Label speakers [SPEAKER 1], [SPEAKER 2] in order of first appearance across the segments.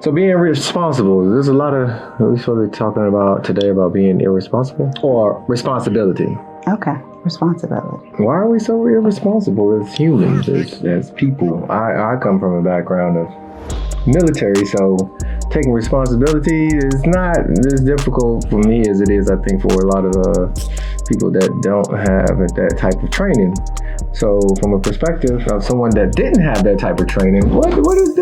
[SPEAKER 1] So being irresponsible, there's a lot of, we're supposed to be talking about today about being irresponsible or responsibility.
[SPEAKER 2] Okay, responsibility.
[SPEAKER 1] Why are we so irresponsible as humans, as people? I come from a background of military, so taking responsibility is not as difficult for me as it is, I think, for a lot of people that don't have that type of training. So from a perspective of someone that didn't have that type of training, what is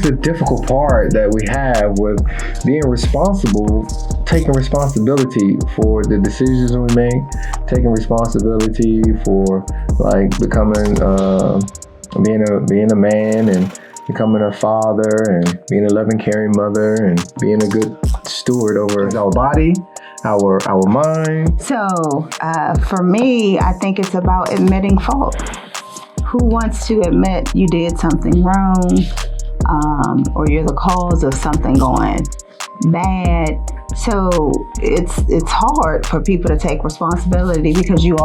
[SPEAKER 1] the difficult part that we have with being responsible, taking responsibility for the decisions we make, taking responsibility for like becoming being a man and becoming a father and being a loving, caring mother and being a good steward over our body, our mind.
[SPEAKER 2] So for me, I think it's about admitting fault. Who wants to admit you did something wrong or you're the cause of something going bad? So it's hard for people to take responsibility because you're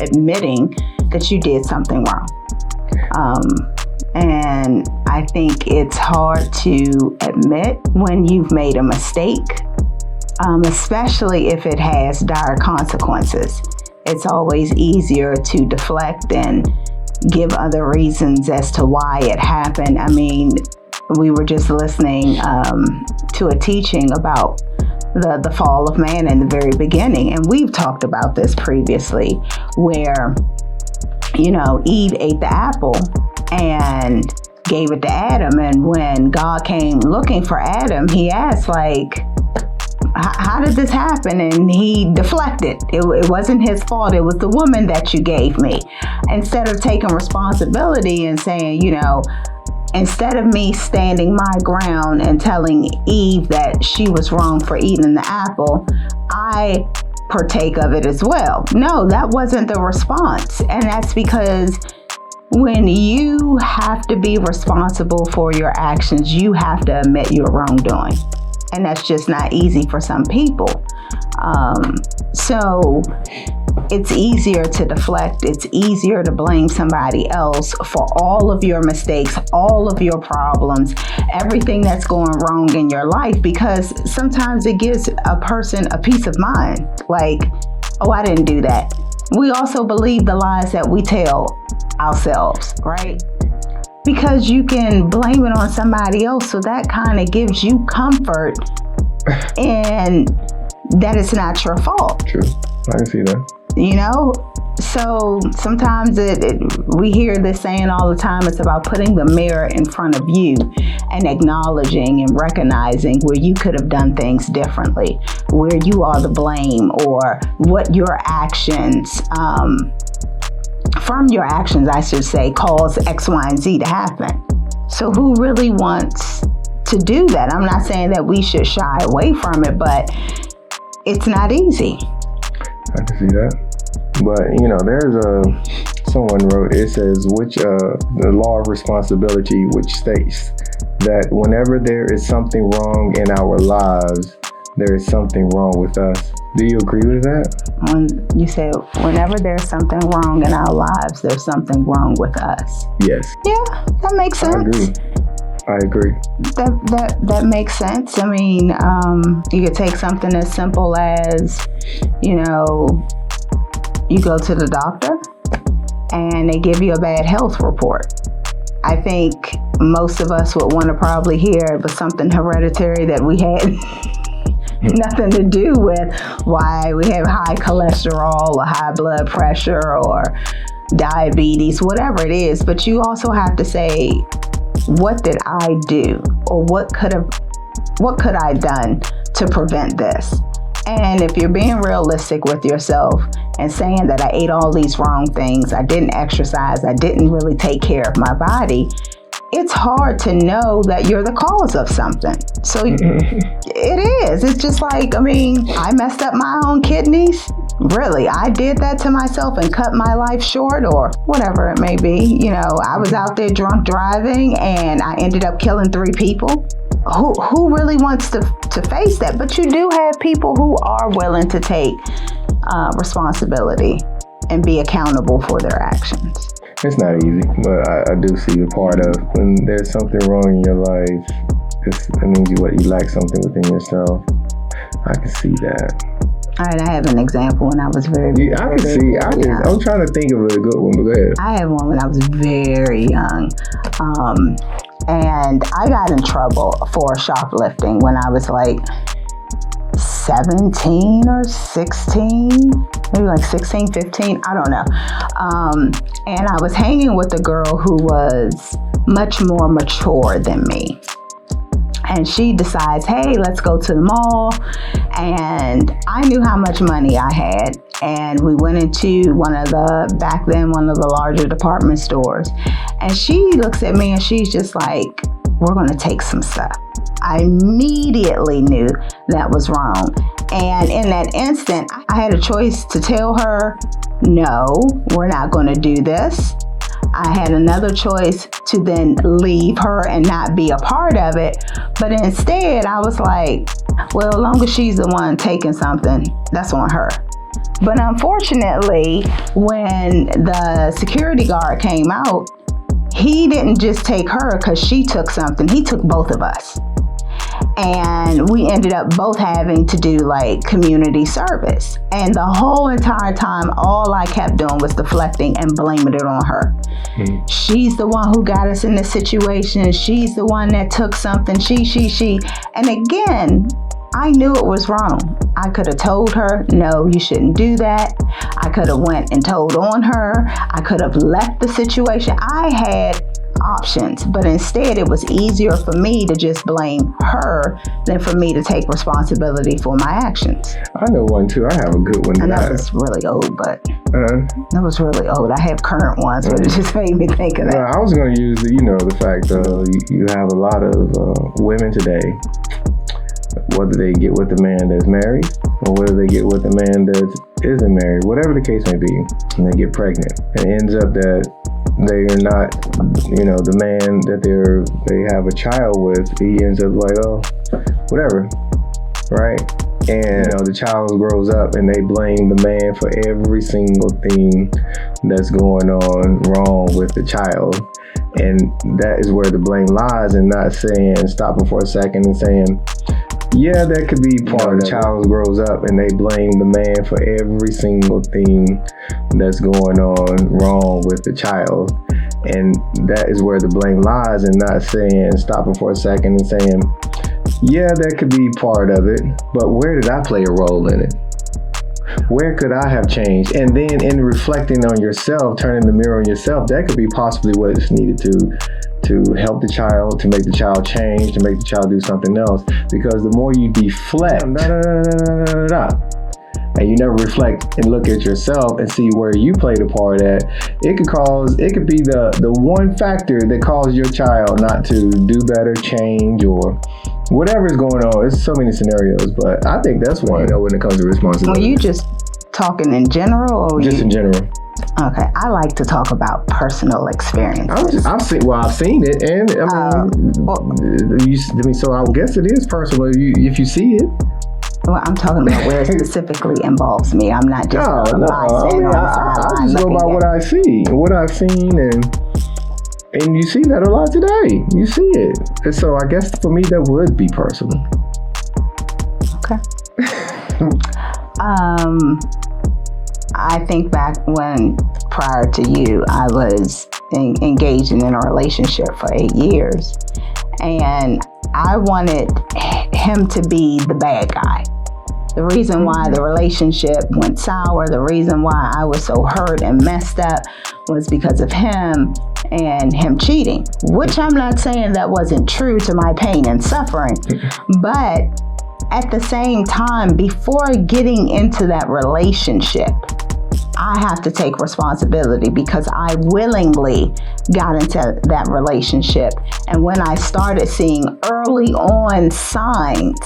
[SPEAKER 2] admitting that you did something wrong. And I think it's hard to admit when you've made a mistake, especially if it has dire consequences. It's always easier to deflect and give other reasons as to why it happened. I mean, we were just listening to a teaching about the fall of man in the very beginning, and we've talked about this previously, where, Eve ate the apple and gave it to Adam, and when God came looking for Adam, he asked, how did this happen? And he deflected. It wasn't his fault. It was the woman that you gave me. Instead of taking responsibility and saying, instead of me standing my ground and telling Eve that she was wrong for eating the apple, I partake of it as well. No, that wasn't the response. And that's because when you have to be responsible for your actions, you have to admit your wrongdoing. And that's just not easy for some people. So it's easier to deflect. It's easier to blame somebody else for all of your mistakes, all of your problems, everything that's going wrong in your life, because sometimes it gives a person a peace of mind. Like, oh, I didn't do that. We also believe the lies that we tell ourselves, right? Because you can blame it on somebody else, so that kind of gives you comfort and that it's not your fault.
[SPEAKER 1] True, I can see that.
[SPEAKER 2] So sometimes we hear this saying all the time, it's about putting the mirror in front of you and acknowledging and recognizing where you could have done things differently, where you are the blame, or what your actions, from your actions, I should say, cause X, Y, and Z to happen. So who really wants to do that? I'm not saying that we should shy away from it, but it's not easy.
[SPEAKER 1] I can see that. But, there's someone wrote, it says, the law of responsibility, which states that whenever there is something wrong in our lives, there is something wrong with us. Do you agree with that?
[SPEAKER 2] When you say whenever there's something wrong in our lives, there's something wrong with us.
[SPEAKER 1] Yes.
[SPEAKER 2] Yeah, that makes sense.
[SPEAKER 1] I agree.
[SPEAKER 2] That makes sense. I mean, you could take something as simple as, you go to the doctor and they give you a bad health report. I think most of us would want to probably hear it was something hereditary that we had nothing to do with why we have high cholesterol or high blood pressure or diabetes, whatever it is. But you also have to say, what did I do? Or what could I done to prevent this? And if you're being realistic with yourself and saying that I ate all these wrong things, I didn't exercise, I didn't really take care of my body, it's hard to know that you're the cause of something. So it is. It's just like, I messed up my own kidneys. Really, I did that to myself and cut my life short, or whatever it may be. I was out there drunk driving and I ended up killing 3 people. Who really wants to face that? But you do have people who are willing to take responsibility and be accountable for their actions.
[SPEAKER 1] It's not easy, but I do see the part of when there's something wrong in your life, that means you lack something within yourself. I can see that.
[SPEAKER 2] All right, I have an example when I was very
[SPEAKER 1] I can see. I'm trying to think of a good one, but go ahead.
[SPEAKER 2] I had one when I was very young. And I got in trouble for shoplifting when I was like 17 or 16, maybe like 16, 15, I don't know. And I was hanging with a girl who was much more mature than me. And she decides, hey, let's go to the mall. And I knew how much money I had. And we went into one of the larger department stores. And she looks at me and she's just like, we're going to take some stuff. I immediately knew that was wrong. And in that instant, I had a choice to tell her, no, we're not going to do this. I had another choice to then leave her and not be a part of it. But instead, I was like, well, as long as she's the one taking something, that's on her. But unfortunately, when the security guard came out, he didn't just take her because she took something. He took both of us. And we ended up both having to do like community service. And the whole entire time, all I kept doing was deflecting and blaming it on her. Mm-hmm. She's the one who got us in this situation. She's the one that took something. She. And again, I knew it was wrong. I could have told her, no, you shouldn't do that. I could have went and told on her. I could have left the situation. I had options, but instead it was easier for me to just blame her than for me to take responsibility for my actions.
[SPEAKER 1] I know one too. I have a good one.
[SPEAKER 2] And that was really old, but that was really old. I have current ones, but it just made me think of that.
[SPEAKER 1] I was going to use the fact you have a lot of women today, whether they get with a man that's married or whether they get with a man that isn't married, whatever the case may be, and they get pregnant. And it ends up that they are not, the man that they have a child with, he ends up like, oh, whatever, right? And the child grows up and they blame the man for every single thing that's going on wrong with the child. And that is where the blame lies, and not stopping for a second and saying, yeah, that could be part of it. The child grows up and they blame the man for every single thing that's going on wrong with the child. And that is where the blame lies, and not stopping for a second and saying, yeah, that could be part of it, but where did I play a role in it? Where could I have changed? And then in reflecting on yourself, turning the mirror on yourself, that could be possibly what is needed to help the child, to make the child change, to make the child do something else. Because the more you deflect, and you never reflect and look at yourself and see where you played a part at, it could be the one factor that caused your child not to do better, change, or whatever is going on. It's so many scenarios, but I think that's one when it comes to responsibility.
[SPEAKER 2] Were you just talking in general, or
[SPEAKER 1] just in general?
[SPEAKER 2] Okay, I like to talk about personal experiences.
[SPEAKER 1] I've seen it, and so I guess it is personal if you see it.
[SPEAKER 2] Well, I'm talking about where it specifically involves me. I'm not just
[SPEAKER 1] I just go by what I see, what I've seen, and you see that a lot today. You see it, and so I guess for me that would be personal.
[SPEAKER 2] Okay. I think back when, prior to you, I was engaging in a relationship for 8 years, and I wanted him to be the bad guy. The reason why the relationship went sour, the reason why I was so hurt and messed up was because of him and him cheating, which I'm not saying that wasn't true to my pain and suffering, but at the same time, before getting into that relationship, I have to take responsibility because I willingly got into that relationship. And when I started seeing early on signs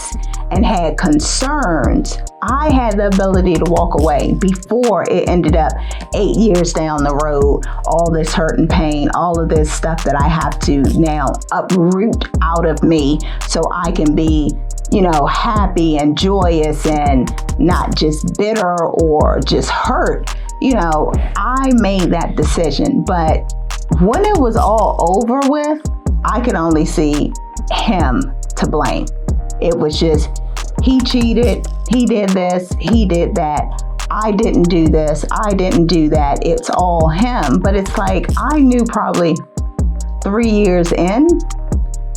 [SPEAKER 2] and had concerns, I had the ability to walk away before it ended up 8 years down the road, all this hurt and pain, all of this stuff that I have to now uproot out of me so I can be happy and joyous and not just bitter or just hurt, I made that decision. But when it was all over with, I could only see him to blame. It was just, he cheated, he did this, he did that. I didn't do this, I didn't do that. It's all him. But it's like, I knew probably 3 years in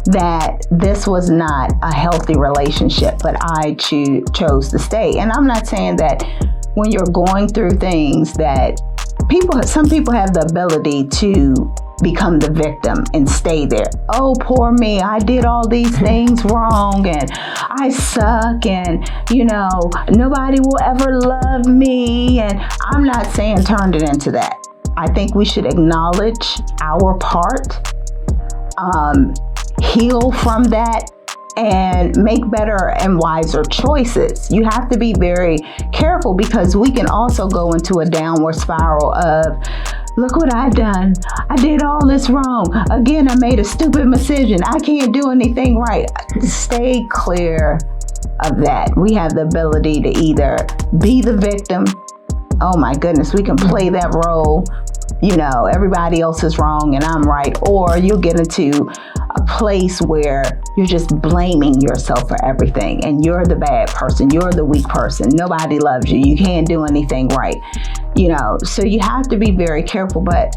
[SPEAKER 2] that this was not a healthy relationship, but I chose to stay. And I'm not saying that when you're going through things that some people have the ability to become the victim and stay there. Oh, poor me, I did all these things wrong and I suck and, nobody will ever love me. And I'm not saying turn it into that. I think we should acknowledge our part, heal from that, and make better and wiser choices. You have to be very careful, because we can also go into a downward spiral of, look what I done. I did all this wrong. Again, I made a stupid decision. I can't do anything right. Stay clear of that. We have the ability to either be the victim. Oh my goodness, we can play that role. Everybody else is wrong and I'm right. Or you'll get into a place where you're just blaming yourself for everything and you're the bad person. You're the weak person. Nobody loves you. You can't do anything right. So you have to be very careful. But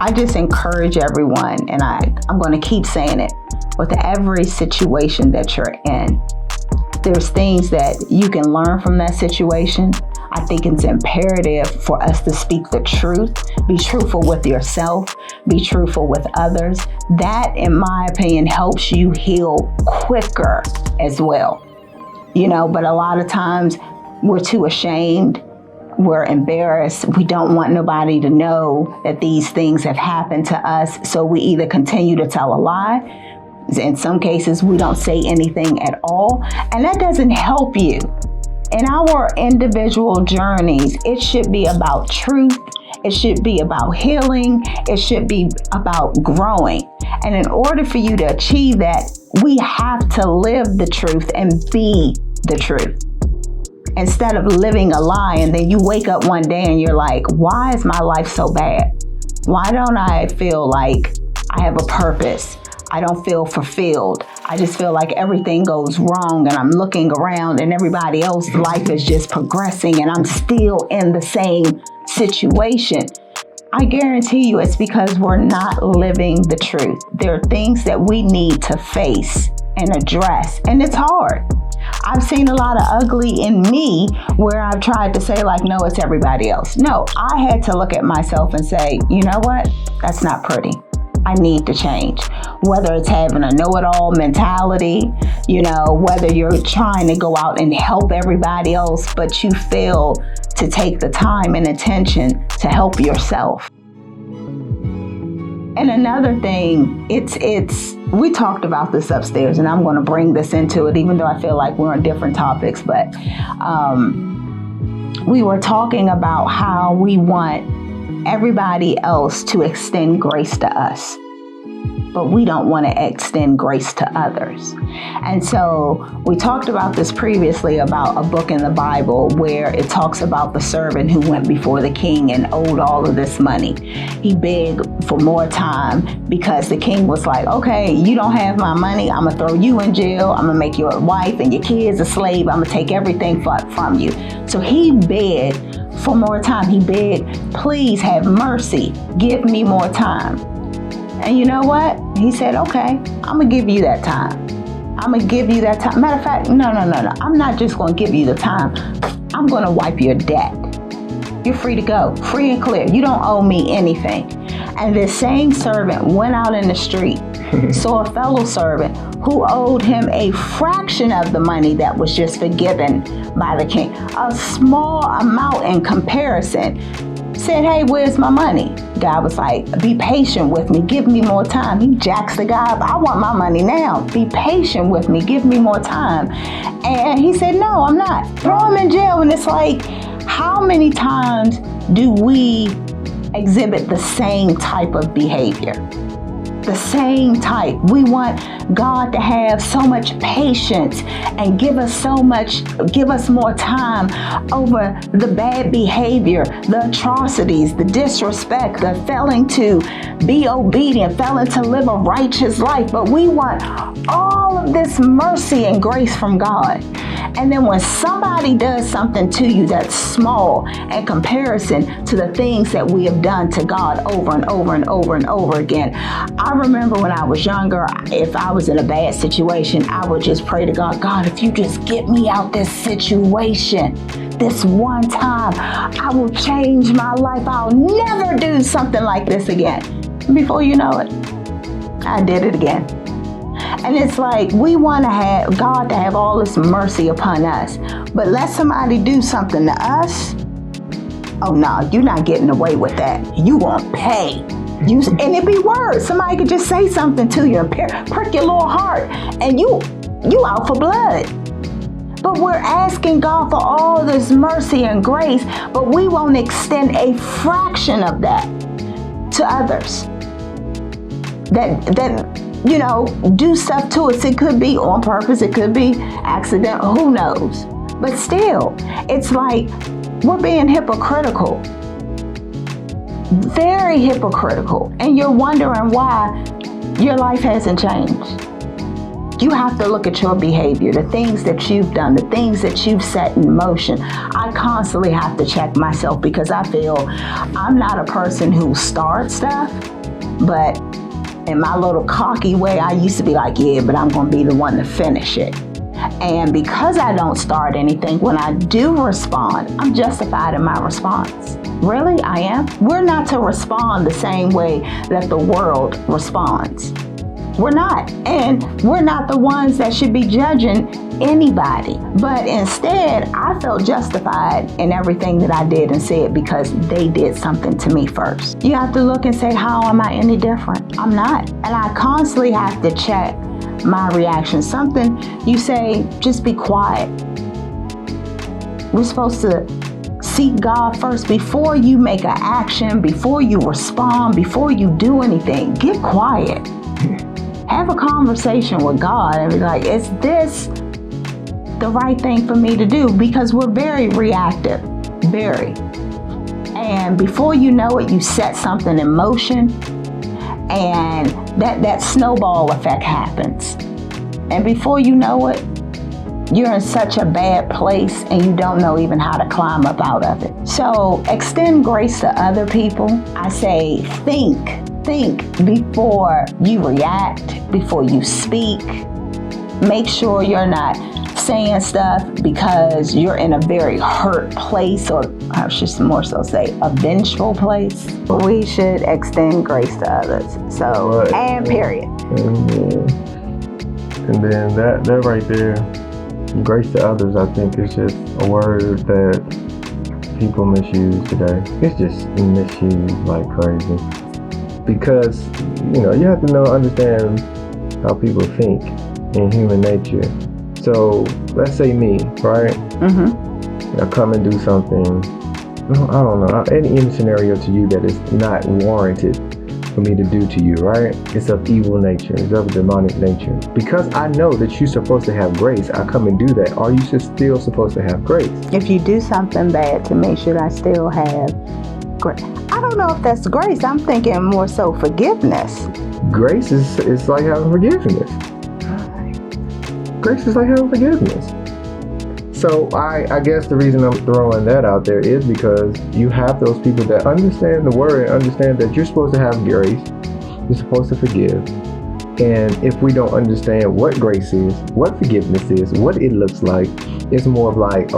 [SPEAKER 2] I just encourage everyone, and I'm going to keep saying it, with every situation that you're in, there's things that you can learn from that situation. I think it's imperative for us to speak the truth, be truthful with yourself, be truthful with others. That, in my opinion, helps you heal quicker as well. But a lot of times we're too ashamed. We're embarrassed. We don't want nobody to know that these things have happened to us. So we either continue to tell a lie. In some cases, we don't say anything at all. And that doesn't help you. In our individual journeys, it should be about truth. It should be about healing. It should be about growing. And in order for you to achieve that, we have to live the truth and be the truth. Instead of living a lie, and then you wake up one day and you're like, why is my life so bad? Why don't I feel like I have a purpose? I don't feel fulfilled. I just feel like everything goes wrong, and I'm looking around and everybody else's life is just progressing and I'm still in the same situation. I guarantee you it's because we're not living the truth. There are things that we need to face and address, and it's hard. I've seen a lot of ugly in me where I've tried to say like, no, it's everybody else. No, I had to look at myself and say, you know what? That's not pretty. I need to change. Whether it's having a know-it-all mentality, whether you're trying to go out and help everybody else, but you fail to take the time and attention to help yourself. And another thing, we talked about this upstairs, and I'm going to bring this into it, even though I feel like we're on different topics, but we were talking about how we want everybody else to extend grace to us, but we don't want to extend grace to others. And so we talked about this previously, about a book in the Bible where it talks about the servant who went before the king and owed all of this money. He begged for more time because the king was like, okay, you don't have my money. I'm going to throw you in jail. I'm going to make your wife and your kids a slave. I'm going to take everything from you. So he begged for more time. He begged, please have mercy. Give me more time. And you know what? He said, okay, I'm going to give you that time. I'm going to give you that time. Matter of fact, no. I'm not just going to give you the time. I'm going to wipe your debt. You're free to go, free and clear. You don't owe me anything. And this same servant went out in the street, saw a fellow servant who owed him a fraction of the money that was just forgiven by the king. A small amount in comparison. Said, hey, where's my money? God was like, be patient with me. Give me more time. He jacks the guy up. I want my money now. Be patient with me. Give me more time. And he said, no, I'm not. Throw him in jail. And it's like, how many times do we exhibit the same type of behavior? the same type. We want God to have so much patience and give us more time over the bad behavior, the atrocities, the disrespect, the failing to be obedient, failing to live a righteous life. But we want all of this mercy and grace from God. And then when somebody does something to you that's small in comparison to the things that we have done to God over and over and over and over again. I remember when I was younger, if I was in a bad situation, I would just pray to God, God, if you just get me out this situation, this one time, I will change my life. I'll never do something like this again. Before you know it, I did it again. And it's like we want to have God to have all this mercy upon us. But let somebody do something to us. Oh no, you're not getting away with that. You won't pay. And it be words. Somebody could just say something to you and prick your little heart, and you out for blood. But we're asking God for all this mercy and grace, but we won't extend a fraction of that to others. That do stuff to us. It could be on purpose, it could be accidental, who knows? But still, it's like we're being hypocritical. Very hypocritical. And you're wondering why your life hasn't changed. You have to look at your behavior, the things that you've done, the things that you've set in motion. I constantly have to check myself because I feel I'm not a person who starts stuff, but in my little cocky way, I used to be like, yeah, but I'm going to be the one to finish it. And because I don't start anything, when I do respond, I'm justified in my response. Really, I am. We're not to respond the same way that the world responds. We're not. And we're not the ones that should be judging anybody. But instead, I felt justified in everything that I did and said because they did something to me first. You have to look and say, how am I any different? I'm not. And I constantly have to check my reaction. Something you say, just be quiet. We're supposed to seek God first before you make an action, before you respond, before you do anything. Get quiet. Have a conversation with God and be like, is this the right thing for me to do? Because we're very reactive, very. And before you know it, you set something in motion and that snowball effect happens. And before you know it, you're in such a bad place and you don't know even how to climb up out of it. So extend grace to other people. I say think before you react, before you speak. Make sure you're not saying stuff because you're in a very hurt place, or I should more so say a vengeful place. We should extend grace to others. So, right. And period.
[SPEAKER 1] And then that right there, grace to others, I think is just a word that people misuse today. It's just misused like crazy. Because, you have to understand how people think in human nature. So, let's say me, right? Mm-hmm. I come and do something, I don't know, any scenario to you that is not warranted for me to do to you, right? It's of evil nature, it's of demonic nature. Because I know that you're supposed to have grace, I come and do that. Are you still supposed to have grace?
[SPEAKER 2] If you do something bad to me, should I still have grace? I don't know if that's grace. I'm thinking more so forgiveness.
[SPEAKER 1] Grace is like having forgiveness. Grace is like having forgiveness. So I guess the reason I'm throwing that out there is because you have those people that understand the word and understand that you're supposed to have grace. You're supposed to forgive. And if we don't understand what grace is, what forgiveness is, what it looks like, it's more of like,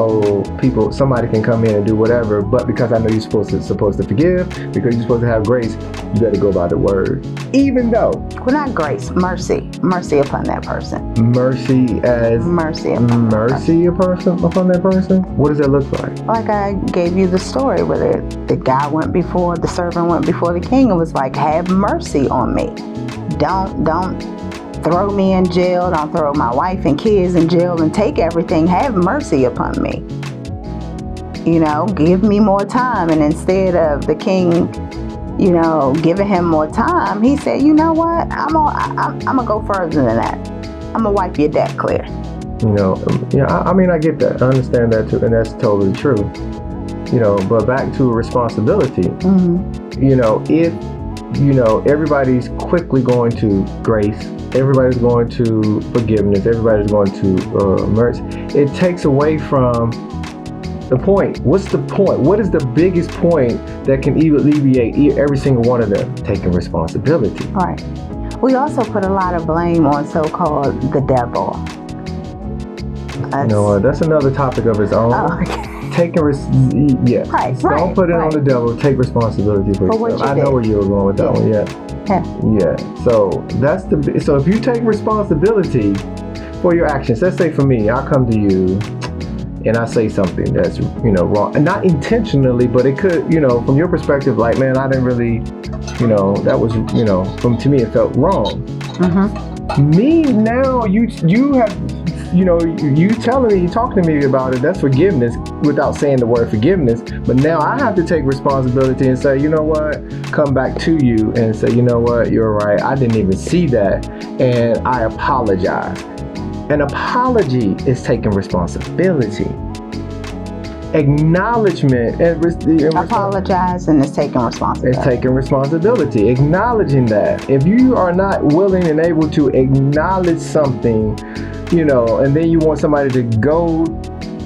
[SPEAKER 1] somebody can come in and do whatever, but because I know you're supposed to forgive, because you're supposed to have grace, you got to go by the word. Even though.
[SPEAKER 2] Well, not grace, mercy upon that person.
[SPEAKER 1] Mercy upon that person? What does that look like?
[SPEAKER 2] Like I gave you the story where the servant went before the king and was like, have mercy on me. Don't throw me in jail. Don't throw my wife and kids in jail and take everything. Have mercy upon me. Give me more time. And instead of the king, you know, giving him more time, he said, you know what, I'm gonna go further than that. I'm gonna wipe your debt clear.
[SPEAKER 1] You know, I mean, I get that. I understand that too, and that's totally true. You know, but back to responsibility.
[SPEAKER 2] Mm-hmm.
[SPEAKER 1] You know, if, you know, everybody's quickly going to grace, everybody's going to forgiveness, everybody's going to mercy, it takes away from the point. What's the point? What is the biggest point that can alleviate every single one of them? Taking responsibility.
[SPEAKER 2] Right. We also put a lot of blame on so-called the devil.
[SPEAKER 1] You know, that's another topic of its own.
[SPEAKER 2] Oh, okay.
[SPEAKER 1] Yeah.
[SPEAKER 2] Right,
[SPEAKER 1] Don't put it on the devil. Take responsibility for yourself. I know where you were going with that one. Yeah. So so if you take responsibility for your actions, let's say for me, I come to you and I say something that's, you know, wrong, and not intentionally, but it could, you know, from your perspective, like, man, I didn't really, you know, that was, you know, to me it felt wrong. Mm-hmm. Me now, you have, you know, you telling me, you talking to me about it, that's forgiveness without saying the word forgiveness. But now I have to take responsibility and say, you know what, come back to you and say, you know what, you're right, I didn't even see that, and I apologize. An apology is taking responsibility. Acknowledgement and
[SPEAKER 2] apologizing is taking responsibility.
[SPEAKER 1] It's taking responsibility. Acknowledging that. If you are not willing and able to acknowledge something, you know, and then you want somebody to go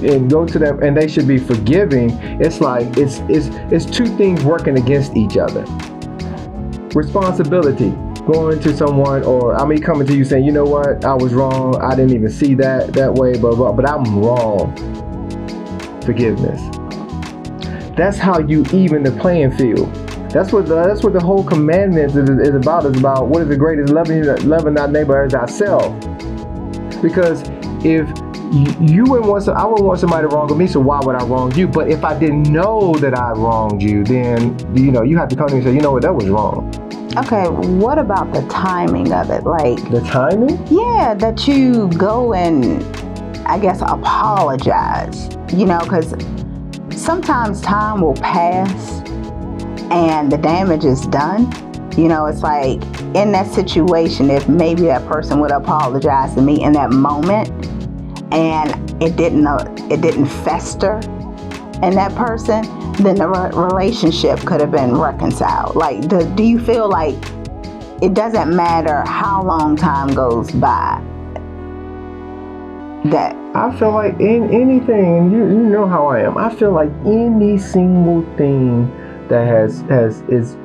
[SPEAKER 1] to them and they should be forgiving, it's like it's two things working against each other. Responsibility, going to someone, or I mean coming to you saying, you know what, I was wrong, I didn't even see that way, but I'm wrong. Forgiveness. That's how you even the playing field. That's what the whole commandment is about. It's about what is the greatest, loving our neighbor as ourselves. Because if you wouldn't want, I wouldn't want somebody to wrong me, so why would I wrong you? But if I didn't know that I wronged you, then, you know, you have to come to me and say, you know what, that was wrong.
[SPEAKER 2] Okay, what about the timing of it? Like
[SPEAKER 1] the timing?
[SPEAKER 2] Yeah, that you go and, I guess, apologize. You know, because sometimes time will pass and the damage is done. You know, it's like in that situation, if maybe that person would apologize to me in that moment and it didn't fester in that person, then the relationship could have been reconciled. Like, do you feel like it doesn't matter how long time goes by? That
[SPEAKER 1] I feel like in anything, and you know how I am, I feel like any single thing that is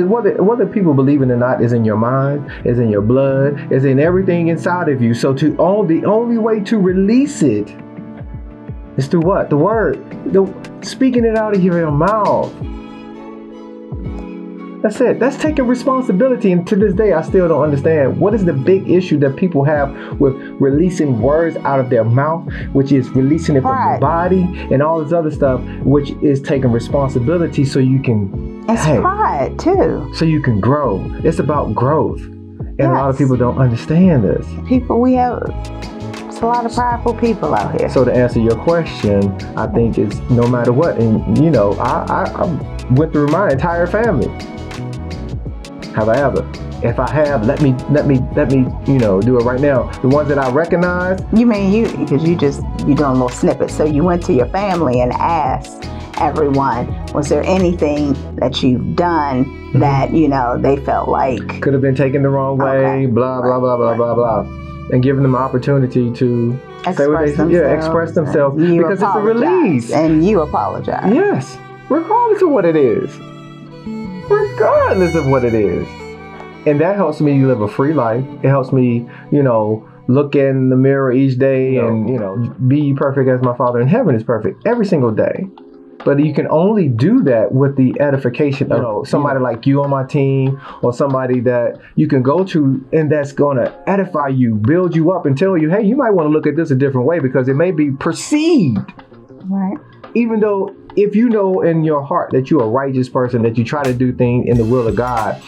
[SPEAKER 1] whether people believe it or not, is in your mind, is in your blood, is in everything inside of you. So the only way to release it is through what? The word. Speaking it out of your mouth. That's it. That's taking responsibility. And to this day, I still don't understand what is the big issue that people have with releasing words out of their mouth, which is releasing it from your body and all this other stuff, which is taking responsibility so you can.
[SPEAKER 2] It's pride too.
[SPEAKER 1] So you can grow. It's about growth. And a lot of people don't understand this.
[SPEAKER 2] It's a lot of prideful people out here.
[SPEAKER 1] So to answer your question, I think it's no matter what. And you know, I went through my entire family. Have I ever? If I have, let me, you know, do it right now. The ones that I recognize.
[SPEAKER 2] You mean because you doing a little snippet. So you went to your family and asked everyone, was there anything that you've done that, you know, they felt like
[SPEAKER 1] could have been taken the wrong way, blah, blah, blah, blah, blah, blah. And giving them an opportunity to express themselves because it's a release.
[SPEAKER 2] And you apologize.
[SPEAKER 1] Yes, regardless of what it is. Regardless of what it is. And that helps me live a free life. It helps me, you know, look in the mirror each day and, you know, be perfect as my Father in heaven is perfect every single day. But you can only do that with the edification of somebody like you on my team, or somebody that you can go to and that's going to edify you, build you up, and tell you, hey, you might want to look at this a different way because it may be perceived.
[SPEAKER 2] Right.
[SPEAKER 1] Even though if you know in your heart that you're a righteous person, that you try to do things in the will of God,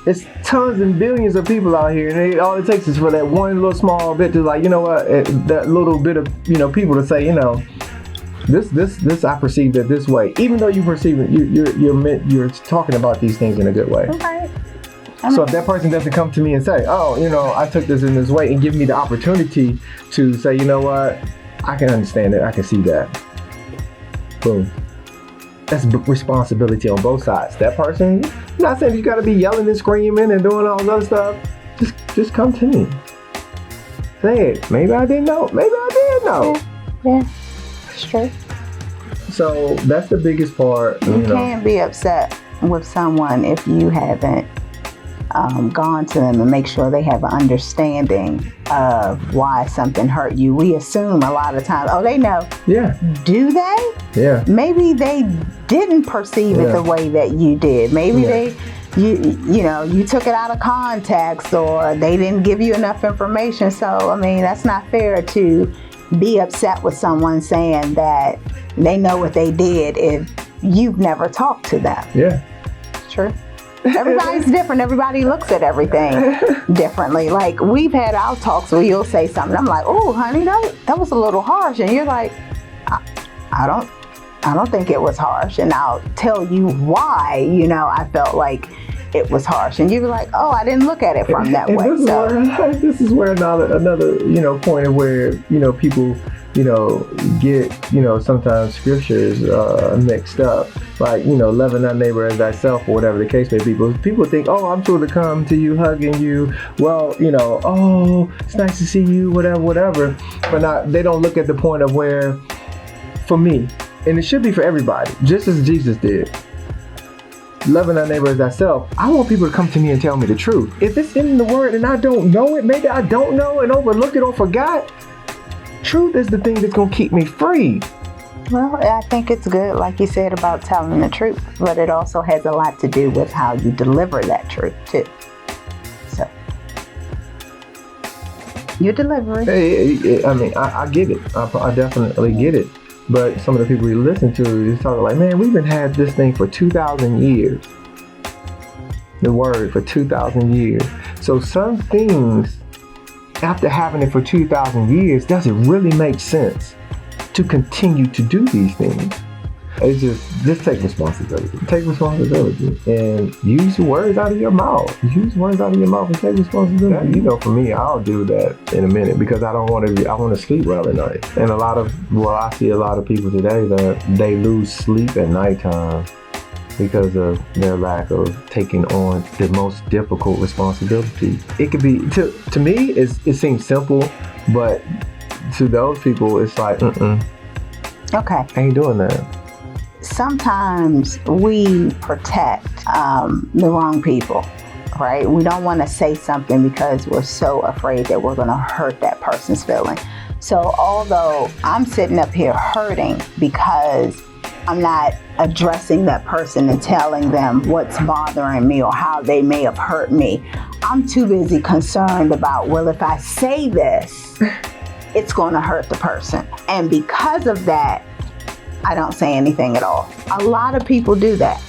[SPEAKER 1] it's tons and billions of people out here, and all it takes is for that one little small bit to, like, you know what, that little bit of, you know, people to say, you know, This I perceived it this way, even though you perceive it, you're talking about these things in a good way.
[SPEAKER 2] Okay.
[SPEAKER 1] So if that person doesn't come to me and say, oh, I took this in this way, and give me the opportunity to say, you know what, I can understand it, I can see that. Boom. That's responsibility on both sides. That person, I'm not saying you got to be yelling and screaming and doing all this other stuff. Just come to me. Say it. Maybe I didn't know. Maybe I did know.
[SPEAKER 2] Yeah. It's true.
[SPEAKER 1] So that's the biggest part.
[SPEAKER 2] You can't be upset with someone if you haven't gone to them and make sure they have an understanding of why something hurt you. We assume a lot of times, oh, they know.
[SPEAKER 1] Yeah.
[SPEAKER 2] Do they?
[SPEAKER 1] Yeah.
[SPEAKER 2] Maybe they didn't perceive it the way that you did. Maybe you took it out of context, or they didn't give you enough information. So, I mean, that's not fair to be upset with someone saying that they know what they did if you've never talked to them.
[SPEAKER 1] Yeah.
[SPEAKER 2] True. Everybody's different. Everybody looks at everything differently. Like, we've had our talks where you'll say something, I'm like, oh, honey, that was a little harsh. And you're like, I don't think it was harsh. And I'll tell you why, I felt like it was harsh. And you're like, oh, I didn't look at it from that way.
[SPEAKER 1] This is where another point of where, people, get, sometimes scriptures mixed up. Like, loving thy neighbor as thyself, or whatever the case may be. But people think, oh, I'm sure to come to you, hugging you. Well, oh, it's nice to see you, whatever. But they don't look at the point of where, for me, and it should be for everybody, just as Jesus did, loving thy neighbor as thyself, I want people to come to me and tell me the truth. If it's in the word and I don't know it, maybe I don't know and overlooked it or forgot, truth is the thing that's going to keep me free.
[SPEAKER 2] Well, I think it's good, like you said, about telling the truth, but it also has a lot to do with how you deliver that truth, too. So, you deliver it.
[SPEAKER 1] I mean, I get it. I definitely get it. But some of the people we listen to is talking like, man, we've been had this thing for 2,000 years. The word for 2,000 years. So some things, after having it for 2,000 years, does it really make sense to continue to do these things? It's just take responsibility. Take responsibility and use the words out of your mouth. Use words out of your mouth and take responsibility. For me, I'll do that in a minute because I want to sleep well at night. And I see a lot of people today that they lose sleep at nighttime because of their lack of taking on the most difficult responsibility. It could be, to me, it seems simple, but to those people, it's like,
[SPEAKER 2] okay,
[SPEAKER 1] I ain't doing that.
[SPEAKER 2] Sometimes we protect the wrong people, right? We don't want to say something because we're so afraid that we're going to hurt that person's feeling. So although I'm sitting up here hurting because I'm not addressing that person and telling them what's bothering me or how they may have hurt me, I'm too busy concerned about, well, if I say this, it's going to hurt the person. And because of that, I don't say anything at all. A lot of people do that.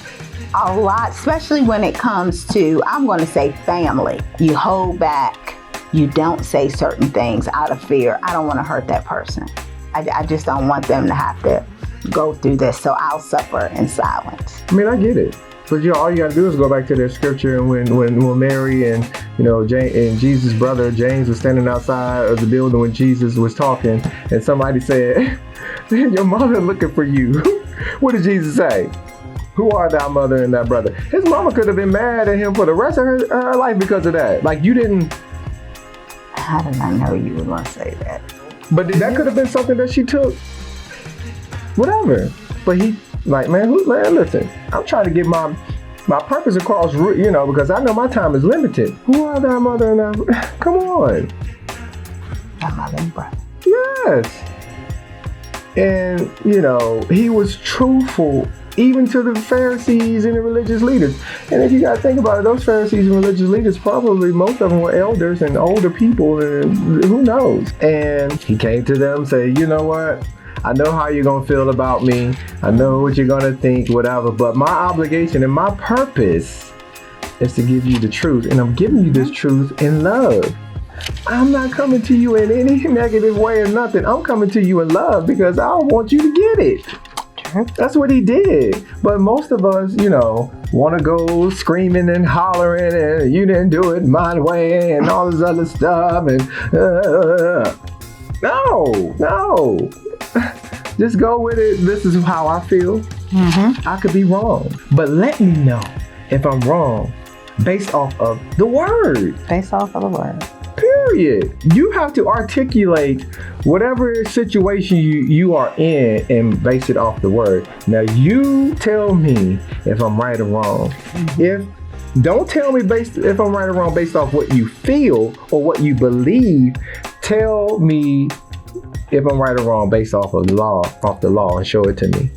[SPEAKER 2] A lot, especially when it comes to, I'm going to say family. You hold back. You don't say certain things out of fear. I don't want to hurt that person. I just don't want them to have to go through this, so I'll suffer in silence.
[SPEAKER 1] I mean, I get it. But all you got to do is go back to their scripture, and when Mary and and Jesus' brother James was standing outside of the building when Jesus was talking, and somebody said, "Your mother looking for you." What did Jesus say? Who are thy mother and thy brother? His mama could have been mad at him for the rest of her life because of that. Like, you didn't.
[SPEAKER 2] How did I know you were going to say that?
[SPEAKER 1] But that could have been something that she took. Whatever. But he. Like, man, listen, I'm trying to get my purpose across, because I know my time is limited. Who are thy mother and thy... Come on.
[SPEAKER 2] My mother and brother.
[SPEAKER 1] Yes. And, he was truthful even to the Pharisees and the religious leaders. And if you got to think about it, those Pharisees and religious leaders, probably most of them were elders and older people, and who knows. And he came to them and said, you know what? I know how you're going to feel about me. I know what you're going to think, whatever. But my obligation and my purpose is to give you the truth. And I'm giving you this truth in love. I'm not coming to you in any negative way or nothing. I'm coming to you in love because I want you to get it.
[SPEAKER 2] True.
[SPEAKER 1] That's what he did. But most of us, want to go screaming and hollering and you didn't do it my way and all this other stuff. And no. Just go with it. This is how I feel.
[SPEAKER 2] Mm-hmm.
[SPEAKER 1] I could be wrong. But let me know if I'm wrong based off of the word.
[SPEAKER 2] Based off of the word.
[SPEAKER 1] Period. You have to articulate whatever situation you are in and base it off the word. Now you tell me if I'm right or wrong. Mm-hmm. Don't tell me if I'm right or wrong based off what you feel or what you believe. Tell me if I'm right or wrong based off of the law, and show it to me.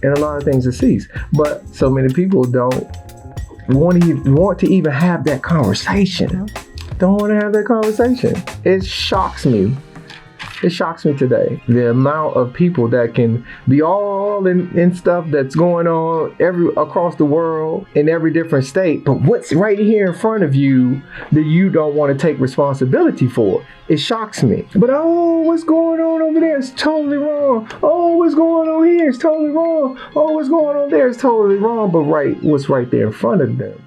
[SPEAKER 1] And a lot of things to cease. But so many people don't want to even have that conversation. Don't want to have that conversation. It shocks me. It shocks me today. The amount of people that can be all in stuff that's going on across the world in every different state, but what's right here in front of you that you don't want to take responsibility for? It shocks me. But what's going on over there is totally wrong. What's going on here is totally wrong. What's going on there is totally wrong. But what's right there in front of them